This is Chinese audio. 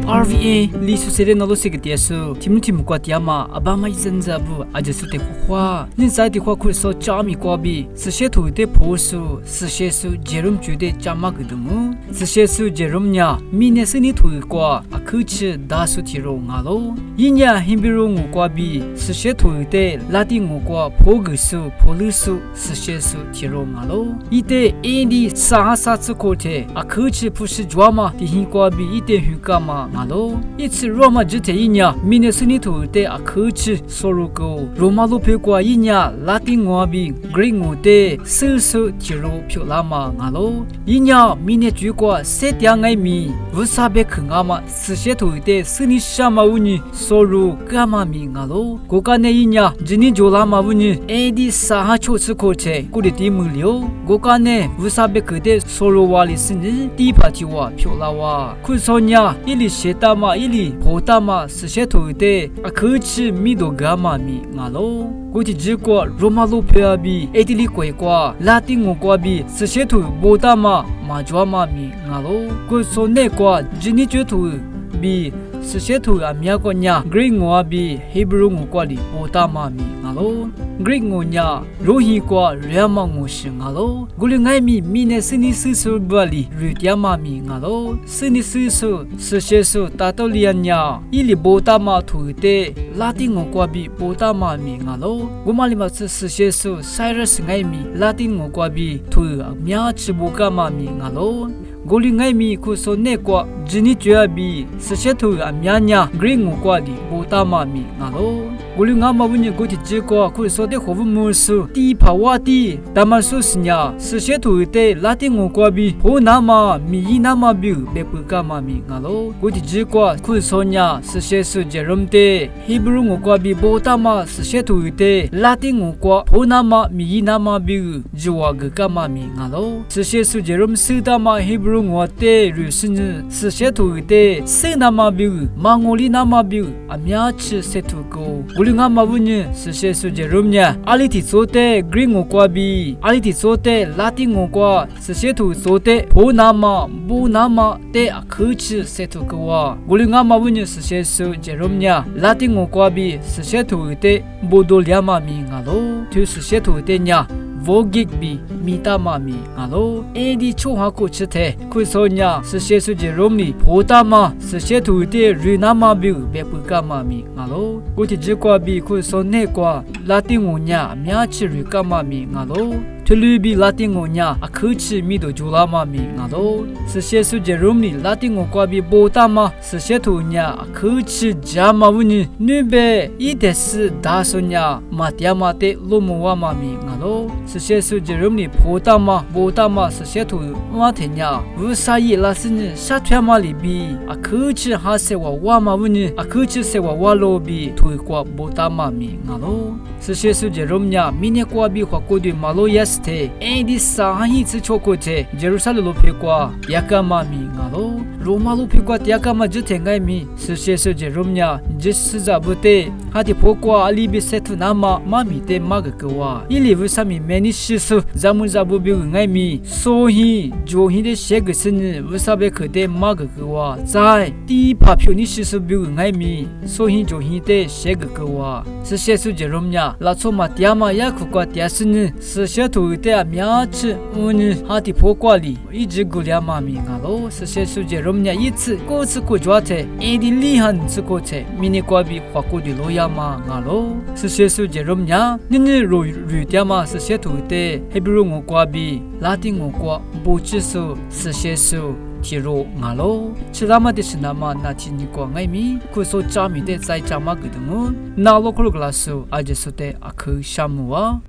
RVA 里苏塞的那罗西个点数，提姆提姆瓜点嘛，阿爸妈一阵子不，阿就苏得花，你在的话可以说加米瓜比，是些土的朴素，是些数杰伦觉得加嘛个的么？是些数杰伦呀，明年是你土瓜，阿可吃大数提肉阿喽，一年很比如我瓜比，是些土的拉丁我瓜朴个数、朴鲁数，是些数提肉阿喽，一的印地啥子口的，阿可吃不是抓嘛，的很瓜比一点很干嘛？一次罗马之前一年，明年是你土的阿可吃收入高，罗马路票过一年，拉丁话比 Greek 我的少数提肉票拉嘛阿喽，一年明年最过7点爱米，无啥别看阿嘛，是些土的是你什么物呢？收入干嘛米阿喽，国家那一年今年就拉嘛物呢？哎的啥处吃口吃，过的地木了，国家呢无啥别可的收入话里是你第一排提话票拉话，可说呢一里。写大嘛，一里破大嘛，是些土的，阿可吃米多干嘛米阿喽。过去只过罗马路票比，意大利贵过，拉丁文过比，是些土破大嘛，马抓嘛米阿喽。过说那过，今年就土比。是些土阿米亚个냐 Greek我比 Hebrew我过里波大嘛米阿喽 Greek我냐罗希过两嘛我是阿喽古里爱米米呢是你是说不里瑞迪亚嘛米阿喽是你是说是些说达到里냐伊里波大嘛土的拉丁我过比波大嘛米阿喽我嘛里嘛是些说 Cyrus 爱米拉丁我过比土阿米亚吃波干嘛米阿喽古里爱米可说那个今年就要比是些土阿米亚냐 Greek我过里波大嘛米阿喽古里阿嘛问你过去这个可说的何不木数第一排瓦的但嘛说是냐是些土的拉丁我过比波那嘛米那嘛比别不干嘛米阿喽过去这个可说냐是些是杰伦的 Hebrew 我过比波大嘛是些土的拉丁我过波那嘛米那嘛比就话个干嘛米阿喽是些是杰伦是大嘛 Hebrew我的律师呢是些土的是那么比马我里那么比阿米亚吃些土狗古里阿嘛问你是些是杰伦呢阿里提做的 Greek 我过比阿里提做的拉丁我过是些土做的波那么不那么的阿可吃些土狗啊古里阿嘛问你是些是杰伦呢拉丁我过比是些土的不多两嘛米阿喽就是些土的呢Vogig bi mita mami alo edi choha ko chite kusonya se shesu je romni phota ma se shetu de rina ma bi be puka mami alo kuti je kwa bi kusone kwa latin onya mya chi rika mami alo Tulubi Latin onya akhuchi mido julama mi ngalo se shesu je romni Latin okwa bi bota ma se shetu nya akhuchi jama wuni nube ides dasonya matyama te lomuwa ma mi ngalo se shesu je romni bota ma se shetu ma tenya usayi lasini shatyama libi akhuchi hasewa wa ma wuni akhuchi sewa walo bi tuikwa bota ma mi ngalo se shesu je romnya mine kwa bi khakodi malo yes te edi sahi tsu chokote Jerusalem lo pekwa yakama mi ngalo Roma lo pekwa yakama jute ngai mi sesese Jeromnya jisuza bute hati pokwa alibi setu nama mami te magakwa ili vusami meni shisu zamuza bubi ngai mi sohi johi de shegsini vusabe kode magakwa zai di papyo ni shisu bi ngai mi sohi johi de shegakwa sesese Jeromnya la choma tiama yakukwa tiasini sesese tu te阿吃乌哈蒂破瓜里一直古两妈咪阿喽，是些世界人家一次过次过抓的，一定厉害次过的，明年瓜比花过的罗亚嘛阿喽，是些世界人家你罗瑞典嘛是些土的，还不如我瓜比拉丁我瓜不只是是些数。提肉阿喽，吃那么的是那么那天你过爱米，可说家米的在家嘛个的么？那罗克罗格拉苏，阿就是的阿克沙姆啊。